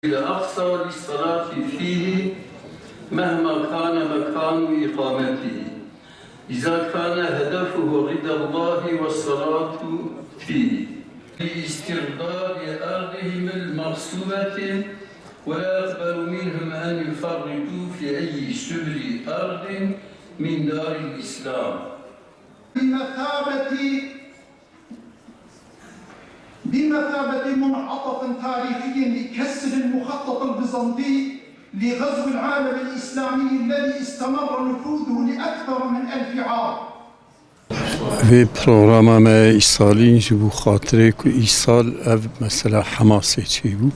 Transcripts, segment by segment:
إلى أقصى للصلاة فيه مهما كان مكان إقامته إذا كان هدفه رضا الله والصلاة فيه لاسترداد أرضهم المغصوبة ولا يقبل منهم أن يفرطوا في أي سبل أرض من دار الإسلام بمثابة منعطف تاريخي لكسر المخطط البيزنطي لغزو العالم الإسلامي الذي استمر نفوذه لأكثر من 1000 عام. في برنامج إيصالين جبو خاطرك وإيصال أب مثلا حماسي تشيبو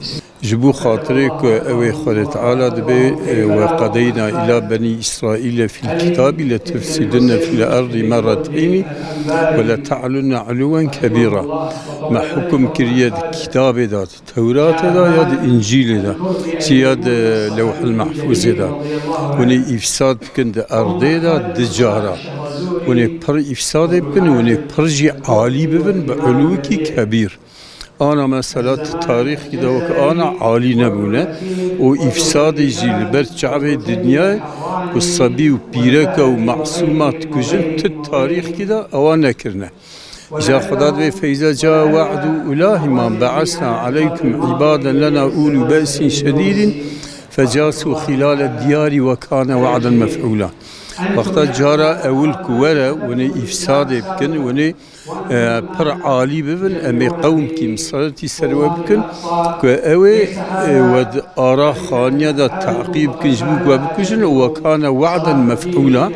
جبو خاطرك أوي خالد تعالى دبي وقضينا إلى بني إسرائيل في الكتاب لتفسدن في الأرض مرتين ولا تعلن علوا كبيرا ما حكم كرياد كتاب دا التوراة دا يد إنجيل دا سياد لوح المحفوظ دا وني إفساد كند أرض دا دجارة وني بر إفساد بكن وني برجي عالي ببن بعلوكي كبير أنا مثلا التاريخ كده وكأنا عالي نبونه وإفساد جيل برجع الدنيا والصبي وبيرك ومعصومات كجن التاريخ كده أوانا كرنا إذا خداد فإذا جاء وعد الله ما بعثنا عليكم عبادا لنا أولي بأس شديد فجاسوا خلال الديار وكان وعدا مفعولا وقت جارا أول كورا وني إفساد بكن وني بر عالي ببن أمي قوم كي مصرتي سروا بكن كأوي ود آرا خانيا دا تعقيب كنجبوك وبكجن وكان وعدا مفعولا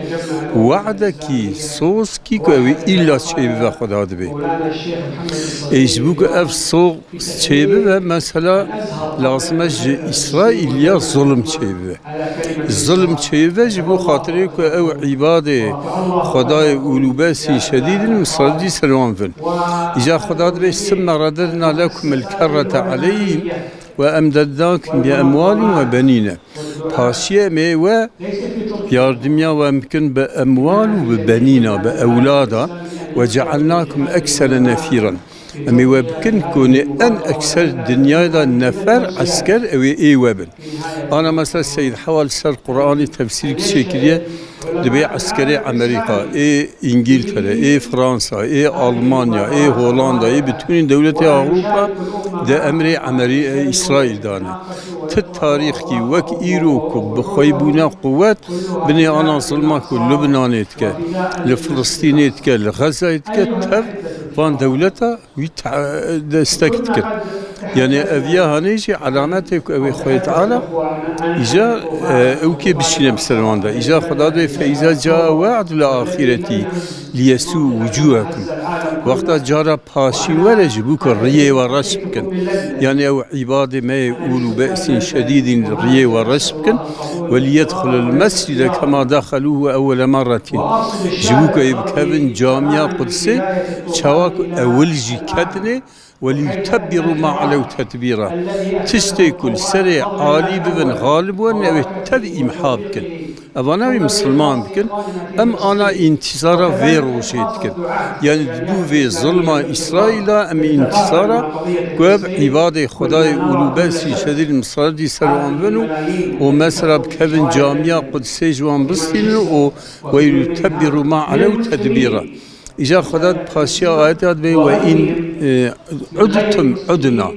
وعدكي صوص كي كأوي إلا شيء خدا دبي إجبوك أف صوص شيء مثلا لازم إسرائيليا ظلم شيء الظلم شيء جبو خاطري أو عبادة خداي ولباس شديد المصردي سلوان فن إذا خدا بيش ثم رددنا لكم الكرة عليهم وأمددناكم بأموال وبنين باشية ميوة ياردميا ويمكن بأموال وبنين بأولادا وجعلناكم أكثر نفيرا أمي وبكن كوني أن أكثر الدنيا دا نفر عسكر أو إيه وبن أنا مثلا السيد حوال سر قرآني تفسير كشكلية دبي عسكري أمريكا إيه إنجلترا إيه فرنسا إيه ألمانيا إيه هولندا إيه بتكون دولة أوروبا ده أمري إسرائيل دانا التاريخ كي وك إيروكو بخيبونا قوات بني أنا ظلمك لبنانيتك لفلسطينيتك لغزايتك تر فان دولتها استكتك يعني أبيا هنيجي علاماتك أبي خوي تعالى إجا أوكي بشينا بسلمان ده إجا خدا فإذا جاء وعد الآخرة ليسوء وجوهكم وقت جارا باشي ولا جبوك الريه ورشبكن يعني أو عبادة ما يقولوا بأس شديد الريه ورشبكن وليدخل المسجد كما دخلوه أول مرة جبوك يبكبن جامعة قدسي شواك أول جي كتني وليتبروا ما علوا تتبيرا تستيكل سريع عالي ببن غالب وأن تبئي محابكن أبانا مسلمان بكن أم أنا انتصارا في روشيتكن يعني دو في ظلم إسرائيل أم انتصارا قواب عبادة خداي ولوباسي شديد المصردي سلوان بنو ومسرا بكبن جامعة قدسي جوان بستينو ويتبروا ما علوا تدبيرا إجا خداد بخاشية آياتات بي وإن عدتم عدنا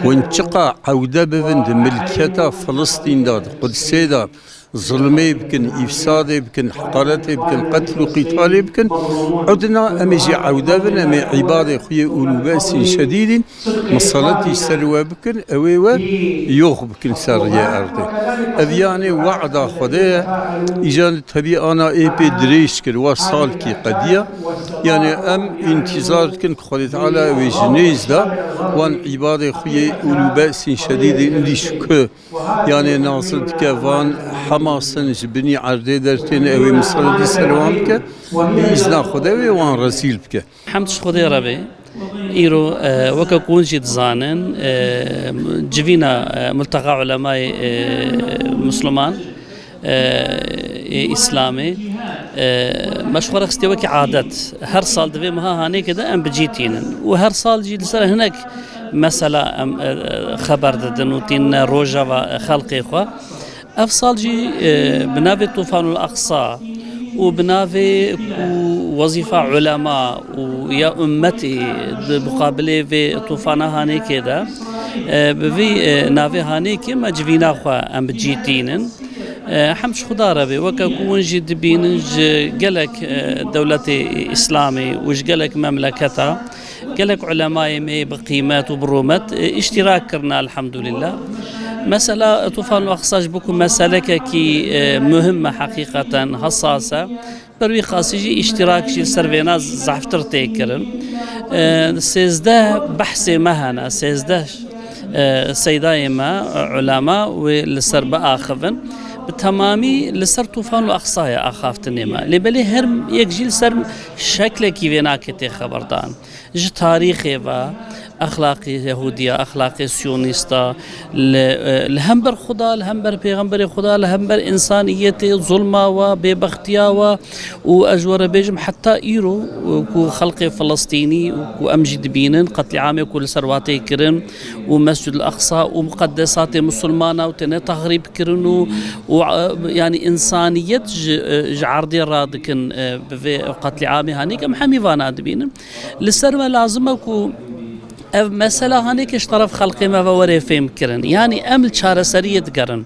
وانشقى عودة بفند ملكيتا فلسطين داد قدسي داد ظلمي بكن إفساد بكن حقارة بكن قتل وقتال بكن عدنا أمجي عودة بن أمي عبادة خوية أولوباس شديد مصالتي سلوى بكن أويوة يوغ بكن سارية أرضي أذياني وعدا خدايا إجان تبي أنا إيبي دريش كن وصال كي قدية يعني أم انتظار كن خدي تعالى وجنيز دا وان عبادة خوية أولوباس شديد اللي شكو يعني ناصد كفان حماسن جبني عرضي درتين أوي مصردي سلوانك بإذن خداوي وان رسيل بك حمدش خداي ربي إيرو وكا كونجي تزانن جفينا ملتقى علماء مسلمان إسلامي مشهور اختيوك عادات هر سال دبي مها هاني كده أم بجيتين وهر سال جي لسنة هناك مثلا خبر ددن وتين روجا خلقي خوا أفصل جي بنافي طوفان الأقصى وبنافي وظيفة علماء ويا أمتي مقابلة في طوفان هاني كده بفي نافي هاني كما جفينا خوا أم بجيتينن حمش خدا ربي وكاكون جد بينج قالك دولة إسلامي وش قالك مملكتها قالك علماء مي بقيمات وبرومات اشتراك كرنا الحمد لله. مسألة طوفان الأقصى بكم مسألة كي مهمة حقيقة حساسة بروي خاصي اشتراك شي سرفينا زعفتر تيكرن سيزده بحث مهنا سيزده سيداي ما علماء والسر بآخفن بتمامي لسر طوفان الأقصى أخافت النما لبلي هرم يكجيل سر شكل كيفينا كتي خبردان ج تاريخي و أخلاقي يهودية أخلاقي سيونيستا الهمبر خدا الهمبر پیغمبر خدا الهمبر إنسانية ظلمة وببختية وأجور بيجم حتى إيرو كو خلق فلسطيني وكو أمجد بينن قتل عام كل سرواتي كرن ومسجد الأقصى ومقدسات مسلمانة وتنه تغريب كرن ويعني إنسانية عرضي رادكن في قتل عام هاني كم حمي فاناد بينن لسر لازم كو مسألة هاني كش طرف خلقي ما فوري فهم كرن يعني أمل شارة سرية قرن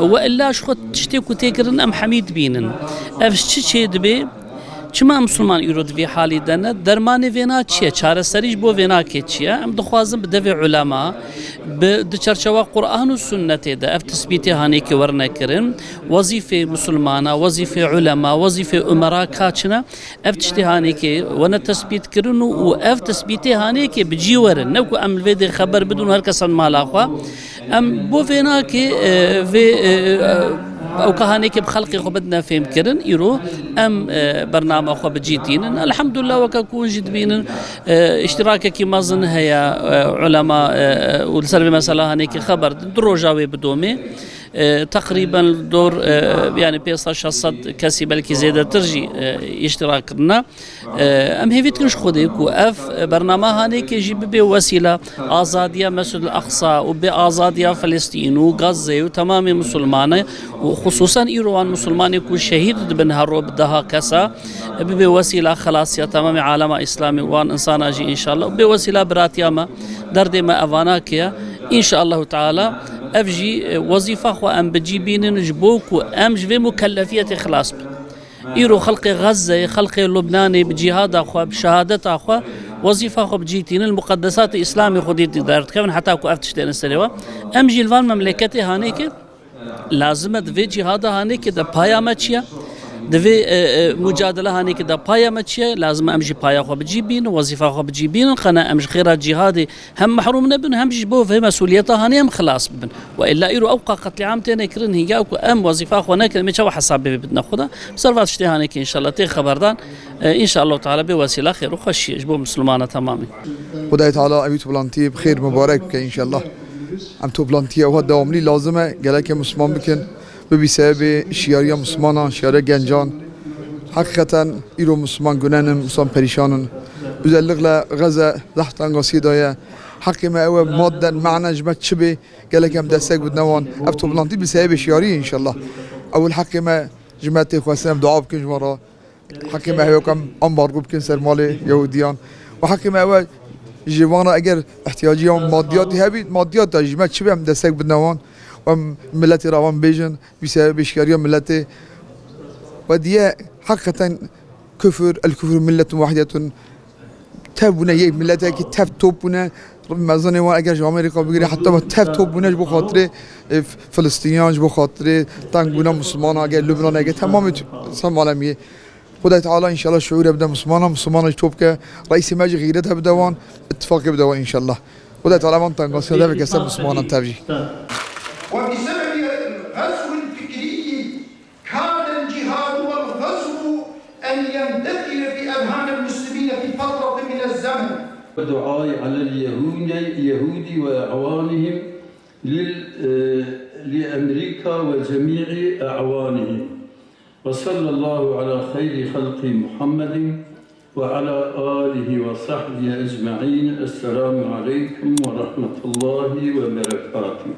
وإلا شخط تشتي كتي قرن أم حميد بينن أفش تشي دبي چما مسلمان يرد في حالي دنا درمان فينا چيه چاره سريج بو فينا كي چيه ام دخوازم بدوي علماء بدچرچوا قرآن و سنت ده اف تثبيت هاني كي ورنا كرن وظيفه مسلمانه وظيفه علماء وظيفه امراء كاچنا اف تشتي هاني كي ون تثبيت كرن و اف تثبيت هاني كي بجيورن نكو ام الفيدي خبر بدون هركسن مالاخوا ام بو فينا كي في أو كهاني كي بخلقي خو بدنا فهم كرن يرو أم برنامج خو بجيتين الحمد لله وكاكون جد بين اشتراك كي مازن هي علماء والسربي مثلا هاني كي خبر دروجاوي بدومي تقريبا دور يعني بيصا شخصت كسي بلكي زيادة ترجي اشتراكنا ام هيفيت كنش خودك واف برنامج هاني كي يجيب بوسيله ازاديه مسجد الاقصى وبازاديه فلسطين وغزه وتمام مسلمانه وخصوصا ايران مسلمان يكون شهيد بنهارو بدها كسا بوسيله خلاص يا تمام عالم اسلامي وان انسان اجي ان شاء الله بوسيله براتياما درد ما افاناكيا ان شاء الله تعالى افجي وظيفه خو ام بجيبين نجبوك وام جفي مكلفيه خلاص ايرو خلق غزه خلق لبنان بجهاد اخو بشهاده اخو وظيفه خو بجيتين المقدسات الاسلامي خدي دارت كمان حتى كو افتشتين السلوى ام جيلفان مملكتي هانيك لازم دفي جهاد هانيك ده بايا ماتشيا دفي مجادله هانيك ده بايا ماتشيا لازم امشي بايا خو بجيبين وظيفه خو بجيبين خنا امش غير جهادي هم محروم نبن هم جيبو في مسؤوليتها هاني هم خلاص بن والا يرو اوقع قتل عام تاني كرن هي ام وظيفه خو نك مش حساب بدنا خدا صرفات شتي هانيك ان شاء الله تي خبردان ان شاء الله تعالى بوسيله خير وخش يجبو مسلمانه تماما خدای تعالی اویت بلانتی بخیر مبارک که ان شاء الله ام تو بلانتی او دواملی لازمه گلک مسلمان بکن بسبب شیاری مسلمان شیاری گنجان حقیقتا ایرو مسلمان گنن مسلمان پریشانن özellikle Gazze zahttan قصيدة حقي ما هو مادة معنى جمعت شبه قال لك هم دستك بدنوان أبتو بلانتي بسبب شياري إن شاء الله أول حقي ما جمعت خواسم دعاء بكن جمرة حقي ما هو كم أمبار بكن سرمالي يهوديان وحقي ما هو جوانا أجر احتياجيهم ماديات هبي ماديات جمعت شبه هم دستك بدنوان وملتي روان بيجن بسبب شياري ملتي ودي حقيقة الكفر ملة واحدة تابونا يك ملتها كي تاب توبونا ما ظني وانا اجر امريكا بيجري حتى ما تاب توبونا جو خاطر فلسطينيان جو خاطر تانغونا مسلمان اجر لبنان اجر تمام سلام عالمي خدای تعالی ان شاء الله شعور يبدا مسلمان توب که رئيس مجلس غيرتها بدوان اتفاق بدوان ان شاء الله خدای تعالی من تنقص هذا بكسب مسلمان تاجي وبسبب الغزو الفكري كان الجهاد والغزو أن يندثر في أذهان المسلمين في فترة من الزمن ودعاء على اليهود وأعوانهم لأمريكا وجميع أعوانهم وصلى الله على خير خلق محمد وعلى آله وصحبه أجمعين. السلام عليكم ورحمة الله وبركاته.